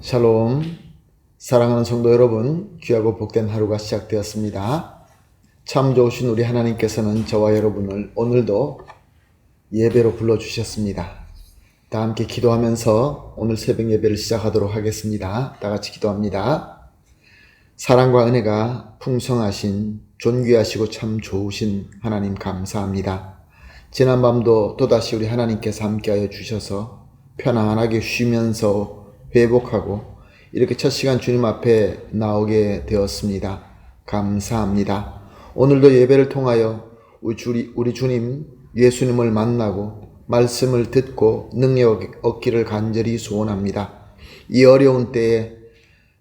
샬롬, 사랑하는 성도 여러분, 귀하고 복된 하루가 시작되었습니다. 참 좋으신 우리 하나님께서는 저와 여러분을 오늘도 예배로 불러주셨습니다. 다 함께 기도하면서 오늘 새벽 예배를 시작하도록 하겠습니다. 다 같이 기도합니다. 사랑과 은혜가 풍성하신 존귀하시고 참 좋으신 하나님 감사합니다. 지난밤도 또다시 우리 하나님께서 함께하여 주셔서 편안하게 쉬면서 회복하고 이렇게 첫 시간 주님 앞에 나오게 되었습니다. 감사합니다. 오늘도 예배를 통하여 우리 주님 예수님을 만나고 말씀을 듣고 능력 얻기를 간절히 소원합니다. 이 어려운 때에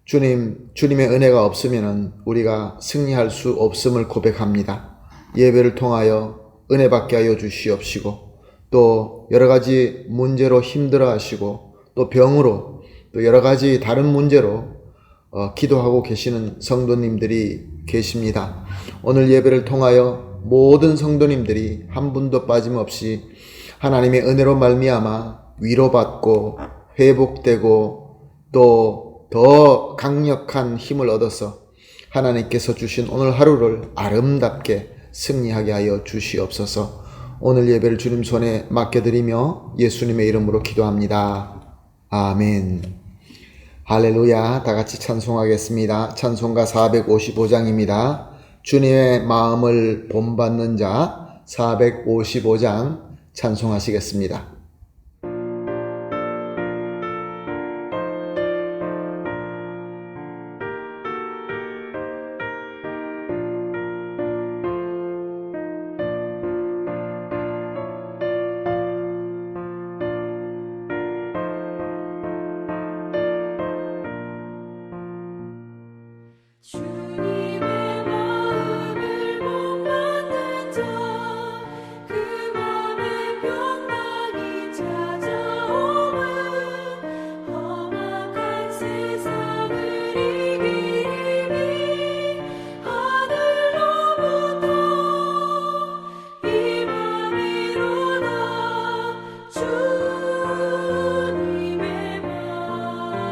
주님의 은혜가 없으면 우리가 승리할 수 없음을 고백합니다. 예배를 통하여 은혜 받게 하여 주시옵시고 또 여러 가지 문제로 힘들어 하시고 또 병으로 또 여러 가지 다른 문제로 기도하고 계시는 성도님들이 계십니다. 오늘 예배를 통하여 모든 성도님들이 한 분도 빠짐없이 하나님의 은혜로 말미암아 위로받고 회복되고 또 더 강력한 힘을 얻어서 하나님께서 주신 오늘 하루를 아름답게 승리하게 하여 주시옵소서. 오늘 예배를 주님 손에 맡겨드리며 예수님의 이름으로 기도합니다. 아멘. 할렐루야. 다 같이 찬송하겠습니다. 찬송가 455장입니다. 주님의 마음을 본받는 자 455장 찬송하시겠습니다. 주님의 마음을 본받는 자, 그 맘에 평강이 찾아오면 험악한 세상을 이기리 하늘로부터 임함이로다. 주님의 마음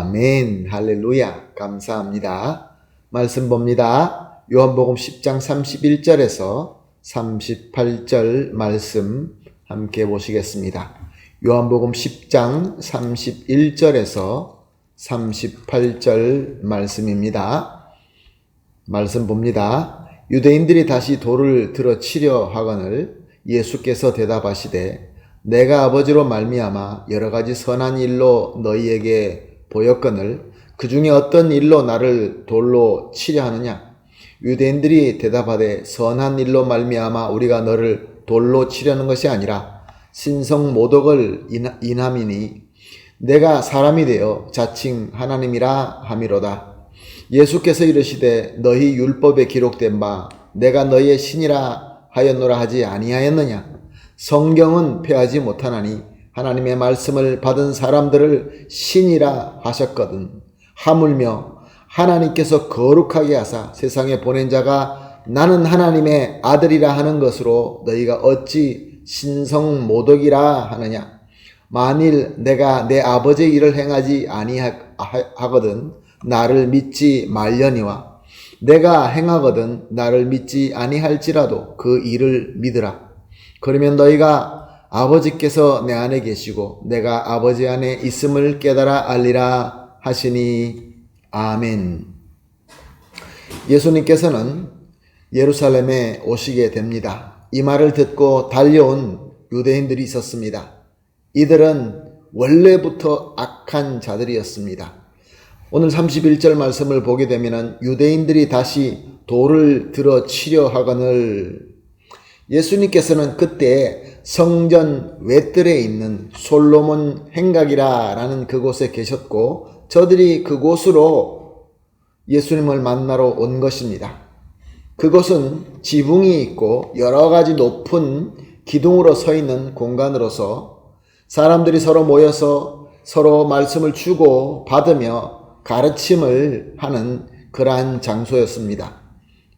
아멘. 할렐루야. 감사합니다. 말씀 봅니다. 요한복음 10장 31절에서 38절 말씀 함께 보시겠습니다. 요한복음 10장 31절에서 38절 말씀입니다. 말씀 봅니다. 유대인들이 다시 돌을 들어 치려 하거늘 예수께서 대답하시되 내가 아버지로 말미암아 여러 가지 선한 일로 너희에게 보였거늘 그 중에 어떤 일로 나를 돌로 치려 하느냐? 유대인들이 대답하되 선한 일로 말미암아 우리가 너를 돌로 치려는 것이 아니라 신성 모독을 인함이니 내가 사람이 되어 자칭 하나님이라 함이로다. 예수께서 이르시되 너희 율법에 기록된 바 내가 너희의 신이라 하였노라 하지 아니하였느냐? 성경은 폐하지 못하나니 하나님의 말씀을 받은 사람들을 신이라 하셨거든. 하물며 하나님께서 거룩하게 하사 세상에 보낸 자가 나는 하나님의 아들이라 하는 것으로 너희가 어찌 신성 모독이라 하느냐? 만일 내가 내 아버지의 일을 행하지 아니하거든 나를 믿지 말려니와 내가 행하거든 나를 믿지 아니할지라도 그 일을 믿으라. 그러면 너희가 아버지께서 내 안에 계시고 내가 아버지 안에 있음을 깨달아 알리라 하시니 아멘. 예수님께서는 예루살렘에 오시게 됩니다. 이 말을 듣고 달려온 유대인들이 있었습니다. 이들은 원래부터 악한 자들이었습니다. 오늘 31절 말씀을 보게 되면 유대인들이 다시 돌을 들어 치려 하거늘 예수님께서는 그때 성전 외뜰에 있는 솔로몬 행각이라는 그곳에 계셨고 저들이 그곳으로 예수님을 만나러 온 것입니다. 그곳은 지붕이 있고 여러 가지 높은 기둥으로 서 있는 공간으로서 사람들이 서로 모여서 서로 말씀을 주고 받으며 가르침을 하는 그러한 장소였습니다.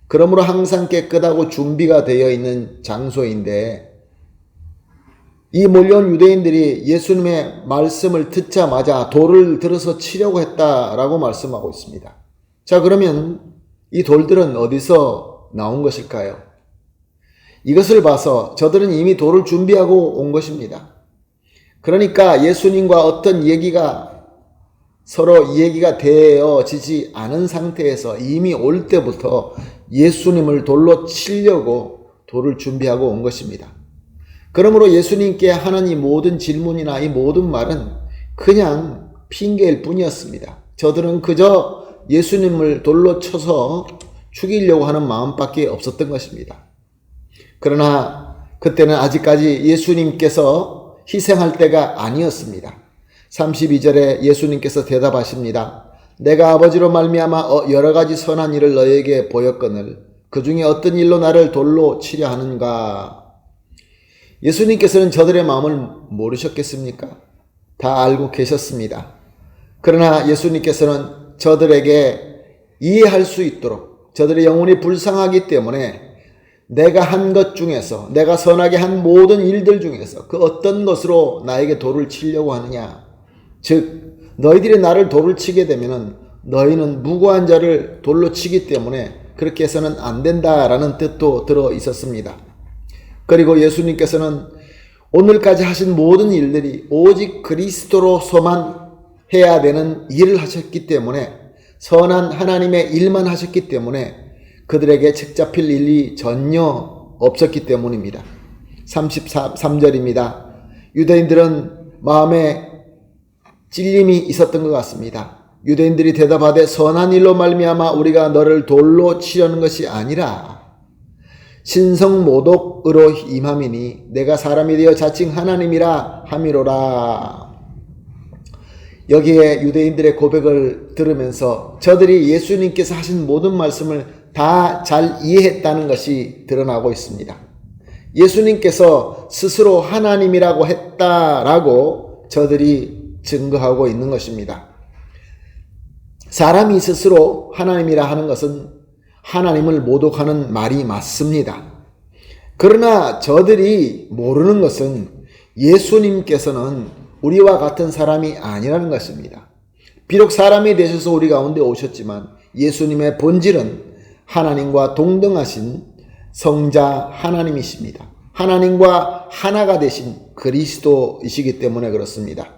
그러므로 항상 깨끗하고 준비가 되어 있는 장소인데 이 몰려온 유대인들이 예수님의 말씀을 듣자마자 돌을 들어서 치려고 했다라고 말씀하고 있습니다. 자, 그러면 이 돌들은 어디서 나온 것일까요? 이것을 봐서 저들은 이미 돌을 준비하고 온 것입니다. 그러니까 예수님과 어떤 얘기가 서로 얘기가 되어지지 않은 상태에서 이미 올 때부터 예수님을 돌로 치려고 돌을 준비하고 온 것입니다. 그러므로 예수님께 하는 이 모든 질문이나 이 모든 말은 그냥 핑계일 뿐이었습니다. 저들은 그저 예수님을 돌로 쳐서 죽이려고 하는 마음밖에 없었던 것입니다. 그러나 그때는 아직까지 예수님께서 희생할 때가 아니었습니다. 32절에 예수님께서 대답하십니다. 내가 아버지로 말미암아 여러 가지 선한 일을 너에게 보였거늘 그 중에 어떤 일로 나를 돌로 치려 하는가? 예수님께서는 저들의 마음을 모르셨겠습니까? 다 알고 계셨습니다. 그러나 예수님께서는 저들에게 이해할 수 있도록 저들의 영혼이 불쌍하기 때문에 내가 한 것 중에서 내가 선하게 한 모든 일들 중에서 그 어떤 것으로 나에게 돌을 치려고 하느냐? 즉 너희들이 나를 돌을 치게 되면 너희는 무고한 자를 돌로 치기 때문에 그렇게 해서는 안 된다라는 뜻도 들어 있었습니다. 그리고 예수님께서는 오늘까지 하신 모든 일들이 오직 그리스도로서만 해야 되는 일을 하셨기 때문에 선한 하나님의 일만 하셨기 때문에 그들에게 책 잡힐 일이 전혀 없었기 때문입니다. 33절입니다. 유대인들은 마음에 찔림이 있었던 것 같습니다. 유대인들이 대답하되 선한 일로 말미암아 우리가 너를 돌로 치려는 것이 아니라 신성모독으로 임함이니 내가 사람이 되어 자칭 하나님이라 함이로라. 여기에 유대인들의 고백을 들으면서 저들이 예수님께서 하신 모든 말씀을 다 잘 이해했다는 것이 드러나고 있습니다. 예수님께서 스스로 하나님이라고 했다라고 저들이 증거하고 있는 것입니다. 사람이 스스로 하나님이라 하는 것은 하나님을 모독하는 말이 맞습니다. 그러나 저들이 모르는 것은 예수님께서는 우리와 같은 사람이 아니라는 것입니다. 비록 사람이 되셔서 우리 가운데 오셨지만 예수님의 본질은 하나님과 동등하신 성자 하나님이십니다. 하나님과 하나가 되신 그리스도이시기 때문에 그렇습니다.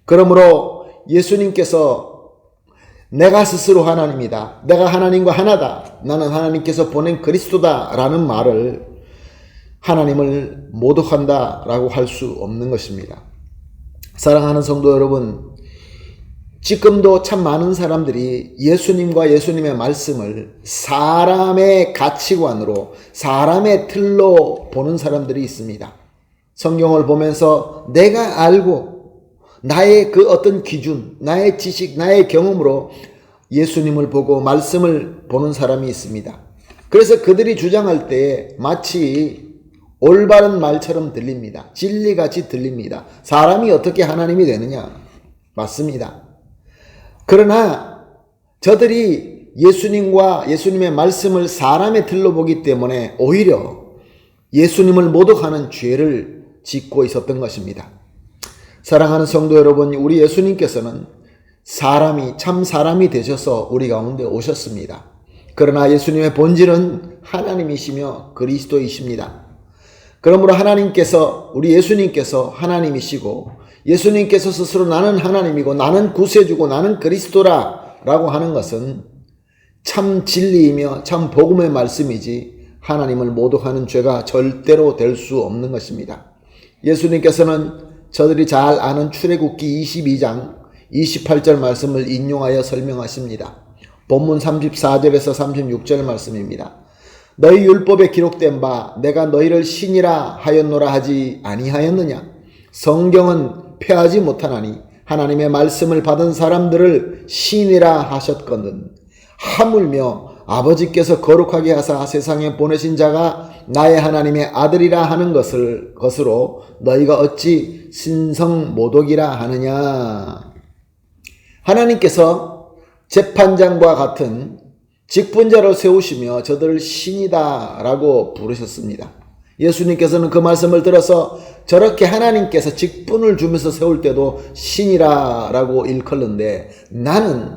그러므로 예수님께서 내가 스스로 하나님이다, 내가 하나님과 하나다, 나는 하나님께서 보낸 그리스도다 라는 말을 하나님을 모독한다 라고 할 수 없는 것입니다. 사랑하는 성도 여러분, 지금도 참 많은 사람들이 예수님과 예수님의 말씀을 사람의 가치관으로, 사람의 틀로 보는 사람들이 있습니다. 성경을 보면서 내가 알고 나의 그 어떤 기준, 나의 지식, 나의 경험으로 예수님을 보고 말씀을 보는 사람이 있습니다. 그래서 그들이 주장할 때 마치 올바른 말처럼 들립니다. 진리같이 들립니다. 사람이 어떻게 하나님이 되느냐? 맞습니다. 그러나 저들이 예수님과 예수님의 말씀을 사람의 틀로 보기 때문에 오히려 예수님을 모독하는 죄를 짓고 있었던 것입니다. 사랑하는 성도 여러분, 우리 예수님께서는 참 사람이 되셔서 우리 가운데 오셨습니다. 그러나 예수님의 본질은 하나님이시며 그리스도이십니다. 그러므로 우리 예수님께서 하나님이시고 예수님께서 스스로 나는 하나님이고 나는 구세주고 나는 그리스도라 라고 하는 것은 참 진리이며 참 복음의 말씀이지 하나님을 모독하는 죄가 절대로 될 수 없는 것입니다. 예수님께서는 저들이 잘 아는 출애굽기 22장 28절 말씀을 인용하여 설명하십니다. 본문 34절에서 36절 말씀입니다. 너희 율법에 기록된 바 내가 너희를 신이라 하였노라 하지 아니하였느냐? 성경은 폐하지 못하나니 하나님의 말씀을 받은 사람들을 신이라 하셨거든. 하물며 아버지께서 거룩하게 하사 세상에 보내신 자가 나의 하나님의 아들이라 하는 것으로 너희가 어찌 신성모독이라 하느냐? 하나님께서 재판장과 같은 직분자를 세우시며 저들을 신이다 라고 부르셨습니다. 예수님께서는 그 말씀을 들어서 저렇게 하나님께서 직분을 주면서 세울 때도 신이라 라고 일컬는데, 나는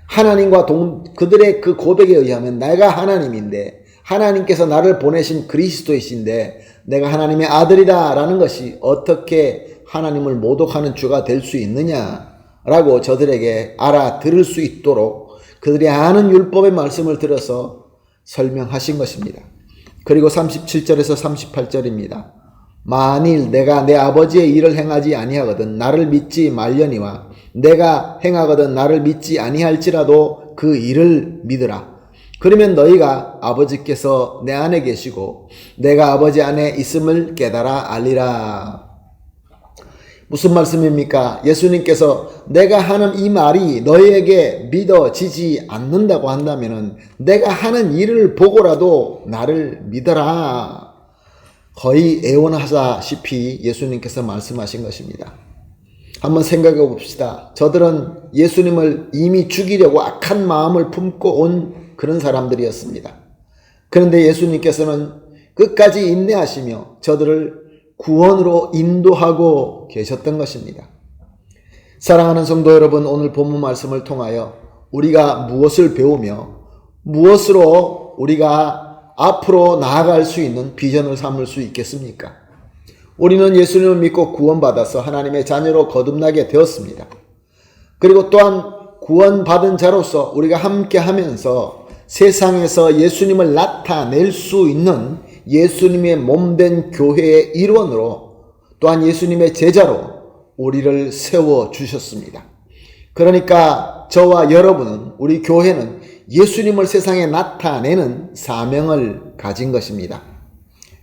하나님과 그들의 그 고백에 의하면 내가 하나님인데 하나님께서 나를 보내신 그리스도이신데 내가 하나님의 아들이다 라는 것이 어떻게 하나님을 모독하는 죄가 될 수 있느냐라고 저들에게 알아들을 수 있도록 그들이 아는 율법의 말씀을 들어서 설명하신 것입니다. 그리고 37절에서 38절입니다. 만일 내가 내 아버지의 일을 행하지 아니하거든 나를 믿지 말려니와 내가 행하거든 나를 믿지 아니할지라도 그 일을 믿으라. 그러면 너희가 아버지께서 내 안에 계시고 내가 아버지 안에 있음을 깨달아 알리라. 무슨 말씀입니까? 예수님께서 내가 하는 이 말이 너희에게 믿어지지 않는다고 한다면 내가 하는 일을 보고라도 나를 믿어라. 거의 애원하다시피 예수님께서 말씀하신 것입니다. 한번 생각해 봅시다. 저들은 예수님을 이미 죽이려고 악한 마음을 품고 온 그런 사람들이었습니다. 그런데 예수님께서는 끝까지 인내하시며 저들을 구원으로 인도하고 계셨던 것입니다. 사랑하는 성도 여러분, 오늘 본문 말씀을 통하여 우리가 무엇을 배우며 무엇으로 우리가 앞으로 나아갈 수 있는 비전을 삼을 수 있겠습니까? 우리는 예수님을 믿고 구원받아서 하나님의 자녀로 거듭나게 되었습니다. 그리고 또한 구원받은 자로서 우리가 함께 하면서 세상에서 예수님을 나타낼 수 있는 예수님의 몸된 교회의 일원으로 또한 예수님의 제자로 우리를 세워주셨습니다. 그러니까 저와 여러분은, 우리 교회는 예수님을 세상에 나타내는 사명을 가진 것입니다.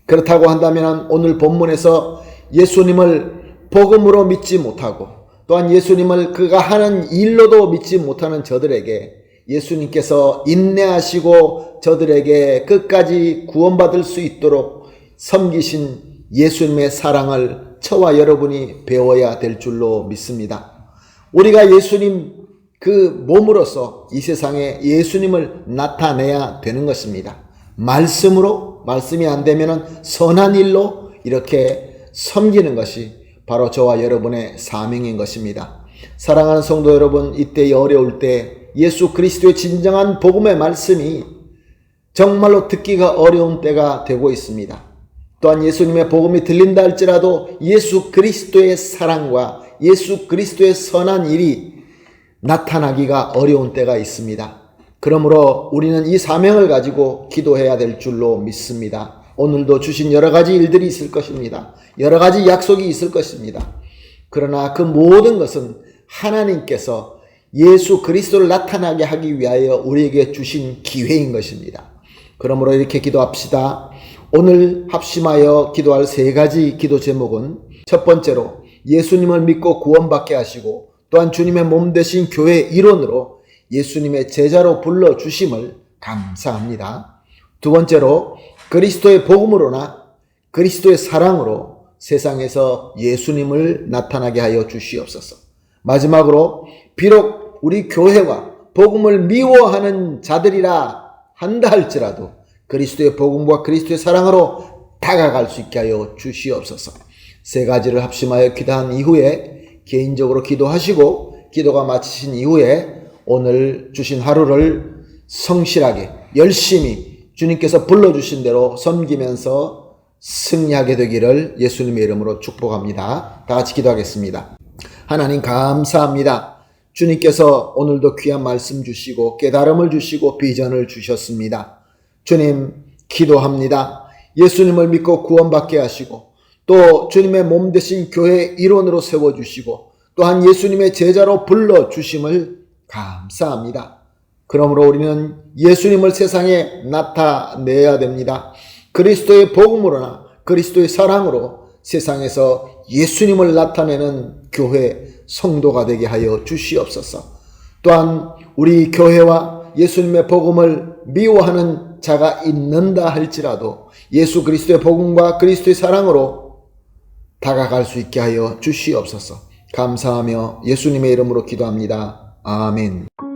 그렇다고 한다면 오늘 본문에서 예수님을 복음으로 믿지 못하고 또한 예수님을 그가 하는 일로도 믿지 못하는 저들에게 예수님께서 인내하시고 저들에게 끝까지 구원받을 수 있도록 섬기신 예수님의 사랑을 저와 여러분이 배워야 될 줄로 믿습니다. 우리가 예수님 그 몸으로서 이 세상에 예수님을 나타내야 되는 것입니다. 말씀으로, 말씀이 안 되면 선한 일로 이렇게 섬기는 것이 바로 저와 여러분의 사명인 것입니다. 사랑하는 성도 여러분, 이때 어려울 때 예수 그리스도의 진정한 복음의 말씀이 정말로 듣기가 어려운 때가 되고 있습니다. 또한 예수님의 복음이 들린다 할지라도 예수 그리스도의 사랑과 예수 그리스도의 선한 일이 나타나기가 어려운 때가 있습니다. 그러므로 우리는 이 사명을 가지고 기도해야 될 줄로 믿습니다. 오늘도 주신 여러 가지 일들이 있을 것입니다. 여러 가지 약속이 있을 것입니다. 그러나 그 모든 것은 하나님께서 예수 그리스도를 나타나게 하기 위하여 우리에게 주신 기회인 것입니다. 그러므로 이렇게 기도합시다. 오늘 합심하여 기도할 세 가지 기도 제목은 첫 번째로 예수님을 믿고 구원받게 하시고 또한 주님의 몸 되신 교회 일원으로 예수님의 제자로 불러주심을 감사합니다. 두 번째로 그리스도의 복음으로나 그리스도의 사랑으로 세상에서 예수님을 나타나게 하여 주시옵소서. 마지막으로 비록 우리 교회와 복음을 미워하는 자들이라 한다 할지라도 그리스도의 복음과 그리스도의 사랑으로 다가갈 수 있게 하여 주시옵소서. 세 가지를 합심하여 기도한 이후에 개인적으로 기도하시고 기도가 마치신 이후에 오늘 주신 하루를 성실하게 열심히 주님께서 불러주신 대로 섬기면서 승리하게 되기를 예수님의 이름으로 축복합니다. 다 같이 기도하겠습니다. 하나님 감사합니다. 주님께서 오늘도 귀한 말씀 주시고 깨달음을 주시고 비전을 주셨습니다. 주님 기도합니다. 예수님을 믿고 구원받게 하시고 또 주님의 몸 되신 교회 일원으로 세워주시고 또한 예수님의 제자로 불러주심을 감사합니다. 그러므로 우리는 예수님을 세상에 나타내야 됩니다. 그리스도의 복음으로나 그리스도의 사랑으로 세상에서 예수님을 나타내는 교회 성도가 되게 하여 주시옵소서. 또한 우리 교회와 예수님의 복음을 미워하는 자가 있는다 할지라도 예수 그리스도의 복음과 그리스도의 사랑으로 다가갈 수 있게 하여 주시옵소서. 감사하며 예수님의 이름으로 기도합니다. 아멘.